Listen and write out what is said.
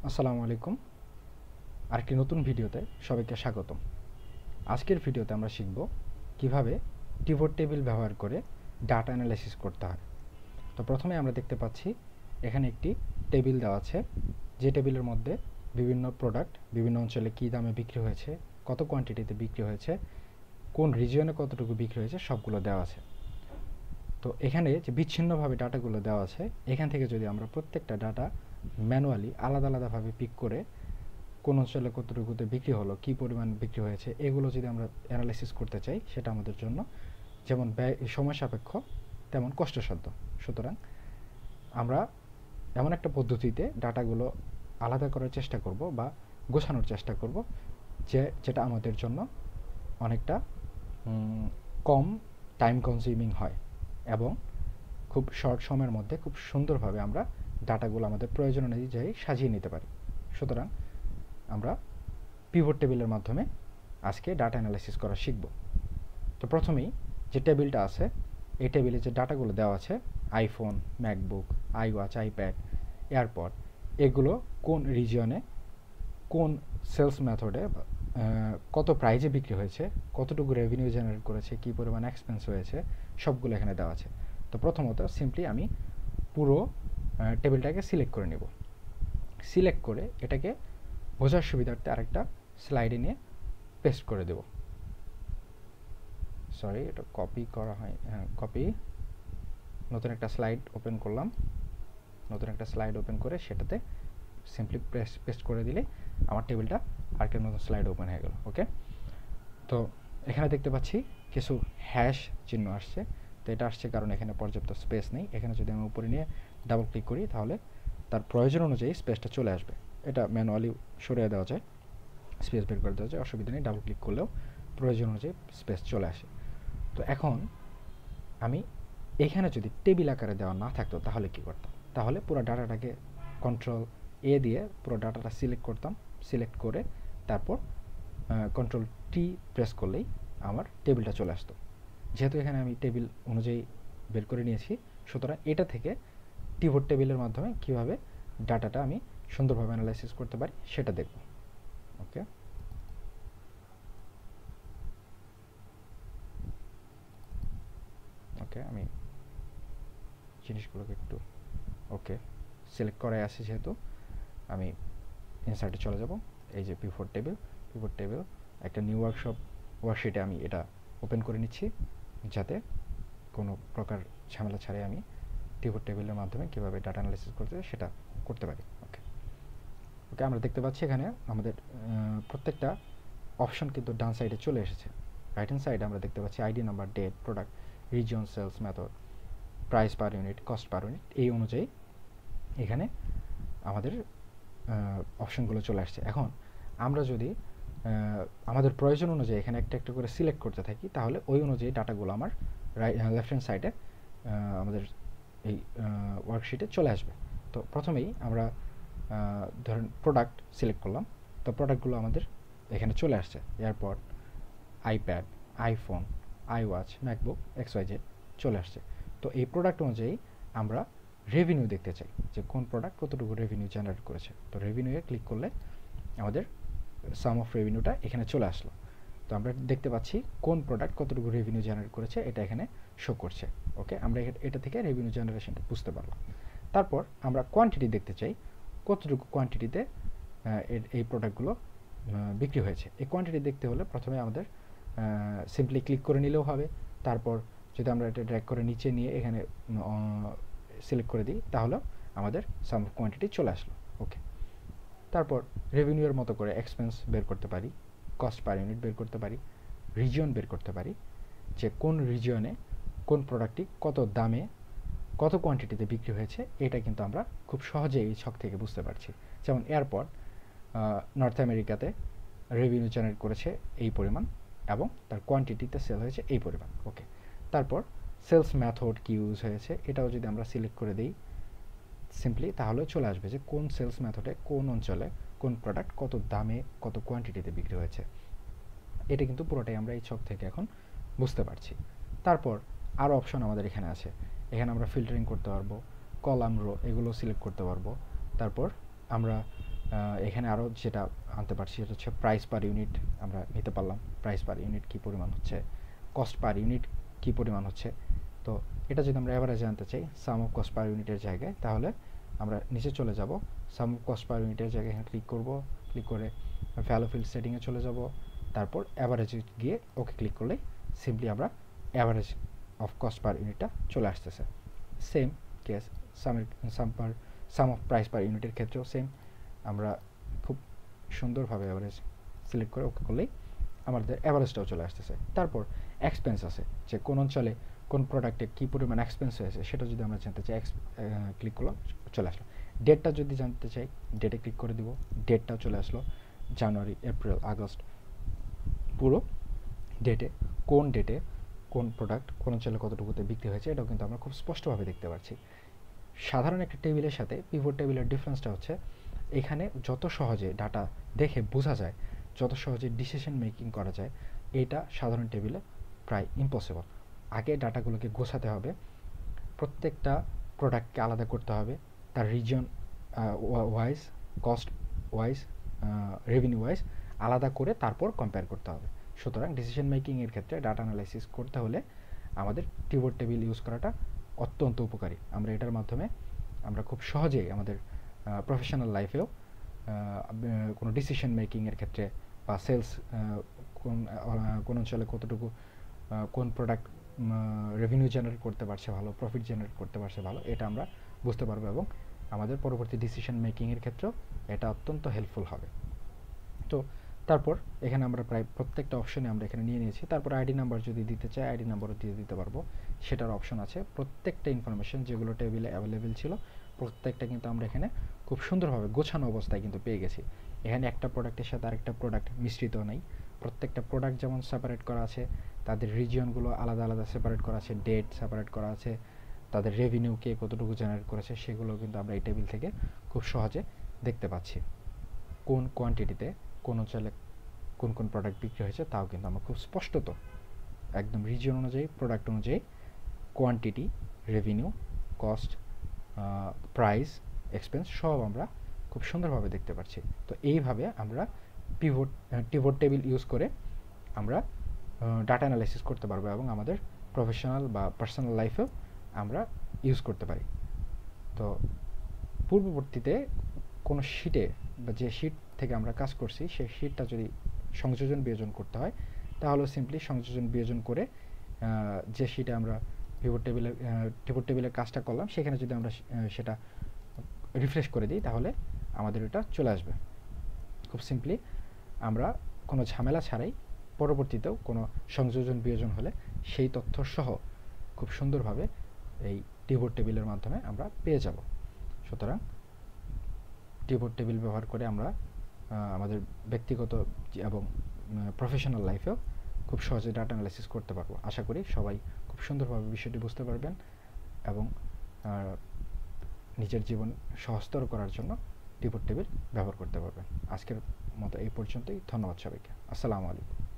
আসসালামু আলাইকুম। আরেকটি নতুন ভিডিওতে সবাইকে স্বাগতম। আজকের ভিডিওতে আমরা শিখব কিভাবে পিভট টেবিল ব্যবহার করে ডাটা অ্যানালাইসিস করতে হয়। তো প্রথমে আমরা দেখতে পাচ্ছি এখানে একটি টেবিল দেওয়া আছে, যে টেবিলের মধ্যে বিভিন্ন প্রোডাক্ট বিভিন্ন অঞ্চলে কী দামে বিক্রি হয়েছে, কত কোয়ান্টিটিতে বিক্রি হয়েছে, কোন রিজিয়নে কতটুকু বিক্রি হয়েছে সবগুলো দেওয়া আছে। তো এখানে যে বিচ্ছিন্নভাবে ডাটাগুলো দেওয়া আছে, এখান থেকে যদি আমরা প্রত্যেকটা ডাটা ম্যানুয়ালি আলাদা আলাদাভাবে পিক করে কোন অঞ্চলে কতটুকুতে বিক্রি হলো, কী পরিমাণ বিক্রি হয়েছে, এগুলো যদি আমরা অ্যানালাইসিস করতে চাই সেটা আমাদের জন্য যেমন ব্যয় সময় সাপেক্ষ তেমন কষ্টসাধ্য। সুতরাং আমরা এমন একটা পদ্ধতিতে ডাটাগুলো আলাদা করার চেষ্টা করব বা গোছানোর চেষ্টা করব যেটা আমাদের জন্য অনেকটা কম টাইম কনজিউমিং হয় এবং খুব শর্ট সময়ের মধ্যে খুব সুন্দরভাবে আমরা ডাটাগুলো আমাদের প্রয়োজন অনুযায়ী সাজিয়ে নিতে পারি। সুতরাং আমরা পিভট টেবিলের মাধ্যমে আজকে ডাটা অ্যানালাইসিস করা শিখব। তো প্রথমেই যে টেবিলটা আছে, এই টেবিলে যে ডাটাগুলো দেওয়া আছে, iPhone, MacBook, iWatch, iPad, AirPod, এগুলো কোন রিজিয়নে কোন সেলস মেথডে কত প্রাইজে বিক্রি হয়েছে, কতটুকু রেভিনিউ জেনারেট করেছে, কী পরিমাণ এক্সপেন্স হয়েছে, সবগুলো এখানে দেওয়া আছে। তো প্রথমত সিম্পলি আমি পুরো টেবিলটাকে সিলেক্ট করে নেব। সিলেক্ট করে এটাকে বোঝার সুবিধার্থে আরেকটা স্লাইডে নিয়ে পেস্ট করে দেব। সরি, এটা কপি করা হয়, হ্যাঁ কপি। নতুন একটা স্লাইড ওপেন করলাম, নতুন একটা স্লাইড ওপেন করে সেটাতে সিম্পলি পেস্ট করে দিলে আমার টেবিলটা আরেকটা নতুন স্লাইড ওপেন হয়ে গেল। ওকে, তো এখানে দেখতে পাচ্ছি কিছু হ্যাশ চিহ্ন আসছে। তো এটা আসছে কারণ এখানে পর্যাপ্ত স্পেস নেই। এখানে যদি আমি উপরে নিয়ে ডাবল ক্লিক করি তাহলে তার প্রয়োজন অনুযায়ী স্পেসটা চলে আসবে। এটা ম্যানুয়ালি সরিয়ে দেওয়া যায়, স্পেস বের করে দেওয়া যায়, অসুবিধা নেই। ডাবল ক্লিক করলেও প্রয়োজন অনুযায়ী স্পেস চলে আসে। তো এখন আমি এখানে যদি টেবিল আকারে দেওয়া না থাকতো তাহলে কি করতাম? তাহলে পুরো ডাটাটাকে কন্ট্রোল এ দিয়ে পুরো ডাটাটা সিলেক্ট করতাম। সিলেক্ট করে তারপর কন্ট্রোল টি প্রেস করলেই আমার টেবিলটা চলে আসতো। যেহেতু এখানে আমি টেবিল অনুযায়ী বের করে নিয়েছি, সুতরাং এটা থেকে পিভট টেবিলের মাধ্যমে কীভাবে ডাটাটা আমি সুন্দরভাবে অ্যানালাইসিস করতে পারি সেটা দেখব। ওকে, ওকে আমি জিনিসগুলোকে একটু ওকে সিলেক্ট করাই আছে, যেহেতু আমি ইনসার্টে চলে যাব। এই যে পিভট টেবিল একটা নিউ ওয়ার্কশিটে আমি এটা ওপেন করে নিচ্ছি, যাতে কোনো প্রকার ঝামেলা ছাড়াই আমি পিভট টেবিলের মাধ্যমে কীভাবে ডাটা অ্যানালাইসিস করতে সেটা করতে পারি। ওকে ওকে আমরা দেখতে পাচ্ছি এখানে আমাদের প্রত্যেকটা অপশন কিন্তু ডান সাইডে চলে এসেছে। রাইট হ্যান্ড সাইডে আমরা দেখতে পাচ্ছি ID number, date, product, region, sales method, price per unit, cost per unit, এই অনুযায়ী এখানে আমাদের অপশনগুলো চলে আসছে। এখন আমরা যদি আমাদের প্রয়োজন অনুযায়ী এখানে একটা একটা করে সিলেক্ট করতে থাকি, তাহলে ওই অনুযায়ী ডাটাগুলো আমার লেফট হ্যান্ড সাইডে আমাদের এই ওয়ার্কশিটে চলে আসবে। তো প্রথমেই আমরা ধরেন প্রোডাক্ট সিলেক্ট করলাম, তো প্রোডাক্টগুলো আমাদের এখানে চলে আসছে। AirPod, iPad, iPhone, iWatch, MacBook, XYZ চলে আসছে। তো এই প্রোডাক্ট অনুযায়ী আমরা রেভিনিউ দেখতে চাই যে কোন প্রোডাক্ট কতটুকু রেভিনিউ জেনারেট করেছে। তো রেভিনিউয়ে ক্লিক করলে আমাদের সাম অফ রেভিনিউটা এখানে চলে আসলো। তো আমরা দেখতে পাচ্ছি কোন প্রোডাক্ট কতটুকু রেভিনিউ জেনারেট করেছে, এটা এখানে শো করছে। ওকে, আমরা এটা থেকে রেভিনিউ জেনারেশনটা বুঝতে পারলাম। তারপর আমরা কোয়ান্টিটি দেখতে চাই, কতটুকু কোয়ান্টিটিতে এই প্রোডাক্টগুলো বিক্রি হয়েছে। এই কোয়ান্টিটি দেখতে হলে প্রথমে আমাদের সিম্পলি ক্লিক করে নিলেও হবে। তারপর যদি আমরা এটা ড্র্যাগ করে নিচে নিয়ে এখানে সিলেক্ট করে দিই, তাহলে আমাদের সাম অফ কোয়ান্টিটি চলে আসলো। ওকে, তারপর রেভিনিউয়ের মতো করে এক্সপেন্স বের করতে পারি, কস্ট পার ইউনিট বের করতে পারি, রিজিয়ন বের করতে পারি, যে কোন রিজিয়নে কোন প্রোডাক্টটি কত দামে কত কোয়ান্টিটিতে বিক্রি হয়েছে, এটা কিন্তু আমরা খুব সহজেই এই ছক থেকে বুঝতে পারছি। যেমন এয়ারপড নর্থ আমেরিকাতে রেভিনিউ জেনারেট করেছে এই পরিমাণ এবং তার কোয়ান্টিটিতে সেল হয়েছে এই পরিমাণ। ওকে, তারপর সেলস মেথড কি ইউজ হয়েছে এটাও যদি আমরা সিলেক্ট করে দিই সিম্পলি, তাহলে চলে আসবে যে কোন সেলস মেথডে কোন অঞ্চলে কোন প্রোডাক্ট কত দামে কত কোয়ান্টিটিতে বিক্রি হয়েছে। এটা কিন্তু পুরোটাই আমরা এই ছক থেকে এখন বুঝতে পারছি। তারপর আরও অপশন আমাদের এখানে আছে। এখানে আমরা ফিল্টারিং করতে পারবো, কলাম, রো এগুলো সিলেক্ট করতে পারবো। তারপর আমরা এখানে আরও যেটা আনতে পারছি সেটা হচ্ছে প্রাইস পার ইউনিট আমরা নিতে পারলাম, প্রাইস পার ইউনিট কী পরিমাণ হচ্ছে, কস্ট পার ইউনিট কী পরিমাণ হচ্ছে। তো এটা যদি আমরা অ্যাভারেজে আনতে চাই সাম অফ কস্ট পার ইউনিটের জায়গায়, তাহলে আমরা নিচে চলে যাব, সাম অফ কস্ট পার ইউনিটের জায়গায় এখানে ক্লিক করব, ক্লিক করে ভ্যালু ফিল্ড সেটিংয়ে চলে যাব, তারপর অ্যাভারেজে গিয়ে ওকে ক্লিক করলেই সিম্পলি আমরা অ্যাভারেজ অফ কস্ট পার ইউনিটটা চলে আসতেছে। Same case some of price per ইউনিটের ক্ষেত্রেও সেম, আমরা খুব সুন্দরভাবে অ্যাভারেজ সিলেক্ট করে ওকে করলেই আমাদের অ্যাভারেজটাও চলে আসতেছে। তারপর এক্সপেন্স আছে, যে কোন অঞ্চলে কোন প্রোডাক্টে কী পরিমাণ এক্সপেন্স হয়েছে সেটা যদি আমরা জানতে চাই ক্লিক করলাম, চলে আসলো। ডেটটা যদি জানতে চাই ডেটে ক্লিক করে দিব, ডেটটাও চলে আসলো, জানুয়ারি, এপ্রিল, আগস্ট, পুরো ডেটে কোন প্রোডাক্ট কোন অঞ্চলে কতটুকুতে বিক্রি হয়েছে এটাও কিন্তু আমরা খুব স্পষ্টভাবে দেখতে পাচ্ছি। সাধারণ একটা টেবিলের সাথে পিভট টেবিলের ডিফারেন্সটা হচ্ছে এখানে যত সহজে ডাটা দেখে বোঝা যায়, যত সহজে ডিসিশন মেকিং করা যায়, এটা সাধারণ টেবিলে প্রায় ইম্পসিবল। আগে ডাটাগুলোকে গোছাতে হবে, প্রত্যেকটা প্রোডাক্টকে আলাদা করতে হবে, তার reason wise, cost wise, revenue wise আলাদা করে তারপর কম্পেয়ার করতে হবে। সুতরাং ডিসিশন মেকিংয়ের ক্ষেত্রে ডাটা অ্যানালাইসিস করতে হলে আমাদের পিভট টেবিল ইউজ করাটা অত্যন্ত উপকারী। আমরা এটার মাধ্যমে আমরা খুব সহজেই আমাদের প্রফেশনাল লাইফেও কোনো ডিসিশন মেকিংয়ের ক্ষেত্রে বা সেলস কোন অঞ্চলে কতটুকু কোন প্রোডাক্ট রেভিনিউ জেনারেট করতে পারছে ভালো, প্রফিট জেনারেট করতে পারছে ভালো, এটা আমরা বুঝতে পারবো এবং আমাদের পরবর্তী ডিসিশন মেকিংয়ের ক্ষেত্রেও এটা অত্যন্ত হেল্পফুল হবে। তো তারপর এখানে আমরা প্রায় প্রত্যেকটা অপশনে আমরা এখানে নিয়ে নিয়েছি। তারপর আইডি নাম্বার যদি দিতে চাই আইডি নাম্বারও দিয়ে দিতে পারবো, সেটার অপশন আছে। প্রত্যেকটা ইনফরমেশন যেগুলো টেবিলে অ্যাভেলেবেল ছিল প্রত্যেকটা কিন্তু আমরা এখানে খুব সুন্দরভাবে গোছানো অবস্থায় কিন্তু পেয়ে গেছি। এখানে একটা প্রোডাক্টের সাথে আরেকটা প্রোডাক্ট মিশ্রিত নেই, প্রত্যেকটা প্রোডাক্ট যেমন সেপারেট করা আছে, তাদের রিজিয়নগুলো আলাদা আলাদা সেপারেট করা আছে, ডেট সেপারেট করা আছে, তাদের রেভিনিউ কে কতটুকু জেনারেট করেছে সেগুলো কিন্তু আমরা এই টেবিল থেকে খুব সহজে দেখতে পাচ্ছি। কোন কোয়ান্টিটিতে কোন অঞ্চলে কোন কোন প্রোডাক্ট বিক্রি হয়েছে তাও কিন্তু আমরা খুব স্পষ্টত একদম রিজিয়ন অনুযায়ী, প্রোডাক্ট অনুযায়ী quantity, revenue, cost, price, expense সব আমরা খুব সুন্দরভাবে দেখতে পাচ্ছি। তো এইভাবে আমরা পিভট টেবিল ইউজ করে আমরা ডাটা অ্যানালাইসিস করতে পারবো এবং আমাদের প্রফেশনাল বা পার্সোনাল লাইফেও আমরা ইউজ করতে পারি। তো পূর্ববর্তীতে কোনো শিটে বা যে শিট থেকে আমরা কাজ করছি সেই শিটটা যদি সংযোজন বিয়োজন করতে হয় তাহলে সিম্পলি সংযোজন বিয়োজন করে যে শিটে আমরা পিভট টেবিলের কাজটা করলাম সেখানে যদি আমরা সেটা রিফ্রেশ করে দিই তাহলে আমাদের এটা চলে আসবে। খুব সিম্পলি আমরা কোনো ঝামেলা ছাড়াই পরবর্তীতেও কোনো সংযোজন বিয়োজন হলে সেই তথ্য সহ খুব সুন্দরভাবে এই পিভট টেবিলের মাধ্যমে আমরা পেয়ে যাব। সুতরাং পিভট টেবিল ব্যবহার করে আমরা আমাদের ব্যক্তিগত এবং প্রফেশনাল লাইফেও খুব সহজে ডাটা অ্যানালাইসিস করতে পারবো। আশা করি সবাই খুব সুন্দরভাবে বিষয়টি বুঝতে পারবেন এবং নিজের জীবন সহজতর করার জন্য পিভট টেবিল ব্যবহার করতে পারবেন। আজকের মতো এই পর্যন্তই। ধন্যবাদ সবাইকে। আসসালামু আলাইকুম।